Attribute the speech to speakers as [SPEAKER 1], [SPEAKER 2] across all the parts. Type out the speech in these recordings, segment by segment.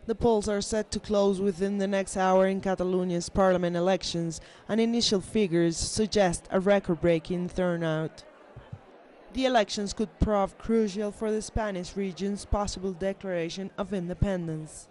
[SPEAKER 1] The polls are set to close within the next hour in Catalonia's parliament elections, and initial figures suggest a record-breaking turnout. The elections could prove crucial for the Spanish region's possible declaration of independence.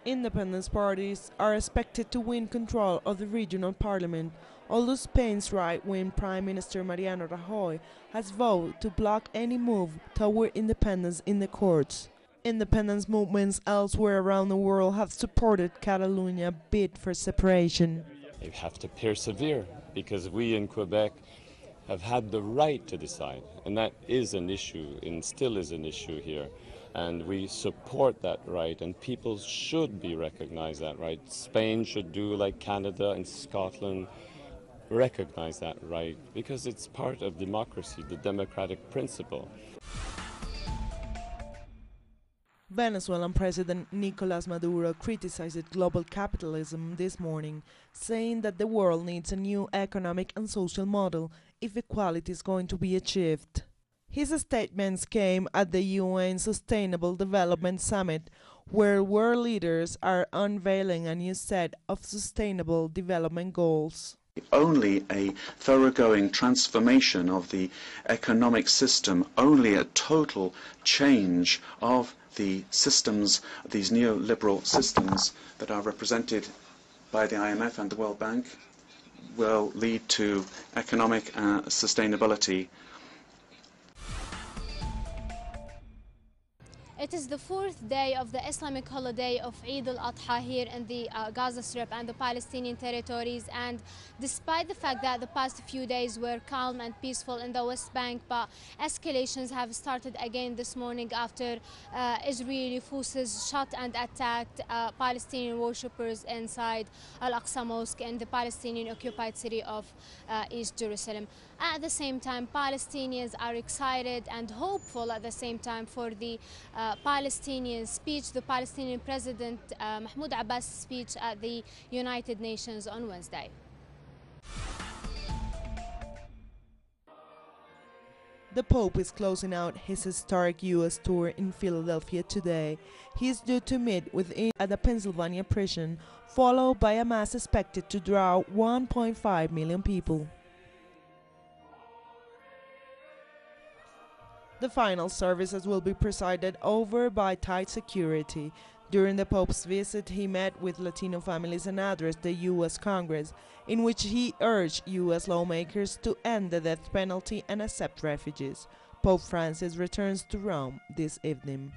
[SPEAKER 1] Independence parties are expected to win control of the regional parliament, although Spain's right-wing Prime Minister Mariano Rajoy has vowed to block any move toward independence in the courts. Independence movements elsewhere around the world have supported Catalonia's bid for separation.
[SPEAKER 2] They have to persevere because we in Quebec have had the right to decide, and that is an issue and still is an issue here. And we support that right, and people should be recognized that right. Spain should do like Canada and Scotland, recognize that right, because it's part of democracy, the democratic principle.
[SPEAKER 1] Venezuelan President Nicolas Maduro criticized global capitalism this morning, saying that the world needs a new economic and social model if equality is going to be achieved. His statements came at the UN Sustainable Development Summit, where world leaders are unveiling a new set of sustainable development goals.
[SPEAKER 3] Only a thoroughgoing transformation of the economic system, only a total change of the systems, these neoliberal systems that are represented by the IMF and the World Bank, will lead to economic sustainability.
[SPEAKER 4] It is the fourth day of the Islamic holiday of Eid al-Adha here in the Gaza Strip and the Palestinian territories, and despite the fact that the past few days were calm and peaceful in the West Bank, but escalations have started again this morning after Israeli forces shot and attacked Palestinian worshippers inside Al-Aqsa Mosque in the Palestinian-occupied city of East Jerusalem. At the same time, Palestinians are excited and hopeful at the same time for the Palestinian speech, the Palestinian President Mahmoud Abbas' speech at the United Nations on Wednesday.
[SPEAKER 1] The Pope is closing out his historic U.S. tour in Philadelphia today. He is due to meet with him at a Pennsylvania prison, followed by a mass expected to draw 1.5 million people. The final services will be presided over by tight security. During the Pope's visit, he met with Latino families and addressed the U.S. Congress, in which he urged U.S. lawmakers to end the death penalty and accept refugees. Pope Francis returns to Rome this evening.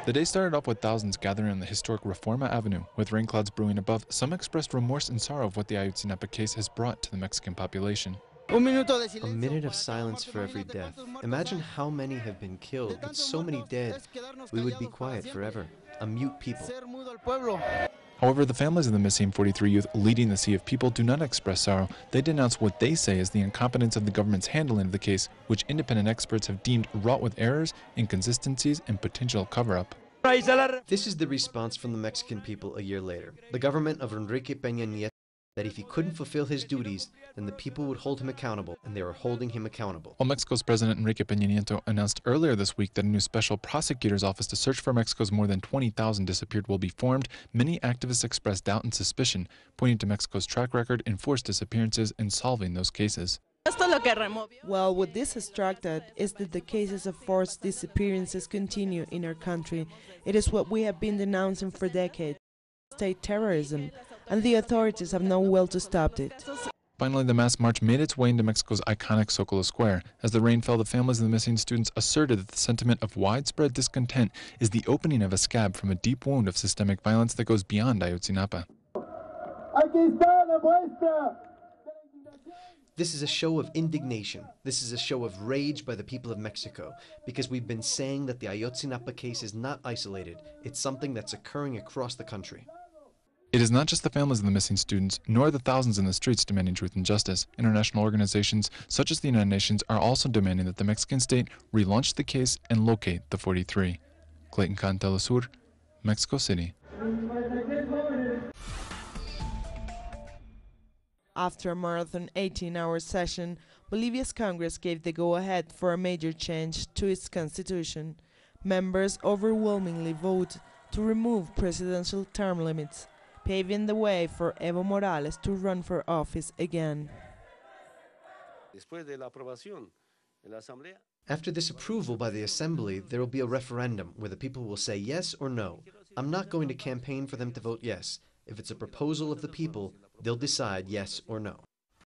[SPEAKER 5] The day started off with thousands gathering on the historic Reforma Avenue. With rain clouds brewing above, some expressed remorse and sorrow of what the Ayotzinapa case has brought to the Mexican population.
[SPEAKER 6] A minute of silence for every death. Imagine how many have been killed, with so many dead. We would be quiet forever, a mute people.
[SPEAKER 5] However, the families of the missing 43 youth leading the sea of people do not express sorrow. They denounce what they say is the incompetence of the government's handling of the case, which independent experts have deemed wrought with errors, inconsistencies, and potential cover-up.
[SPEAKER 6] This is the response from the Mexican people a year later. The government of Enrique Peña Nieto that if he couldn't fulfill his duties, then the people would hold him accountable, and they are holding him accountable.
[SPEAKER 5] While Mexico's President Enrique Peña Nieto announced earlier this week that a new special prosecutor's office to search for Mexico's more than 20,000 disappeared will be formed, many activists expressed doubt and suspicion, pointing to Mexico's track record in forced disappearances and solving those cases.
[SPEAKER 1] Well, what this distracted is that the cases of forced disappearances continue in our country. It is what we have been denouncing for decades, state terrorism, and the authorities have no will to stop it.
[SPEAKER 5] Finally, the mass march made its way into Mexico's iconic Zocalo Square. As the rain fell, the families of the missing students asserted that the sentiment of widespread discontent is the opening of a scab from a deep wound of systemic violence that goes beyond Ayotzinapa.
[SPEAKER 6] This is a show of indignation. This is a show of rage by the people of Mexico, because we've been saying that the Ayotzinapa case is not isolated. It's something that's occurring across the country.
[SPEAKER 5] It is not just the families of the missing students, nor the thousands in the streets demanding truth and justice. International organizations, such as the United Nations, are also demanding that the Mexican state relaunch the case and locate the 43. Clayton Khan, Telesur, Mexico City.
[SPEAKER 1] After a marathon 18-hour session, Bolivia's Congress gave the go-ahead for a major change to its constitution. Members overwhelmingly voted to remove presidential term limits, paving the way for Evo Morales to run for office again.
[SPEAKER 6] After this approval by the Assembly, there will be a referendum where the people will say yes or no. I'm not going to campaign for them to vote yes. If it's a proposal of the people, they'll decide yes or no.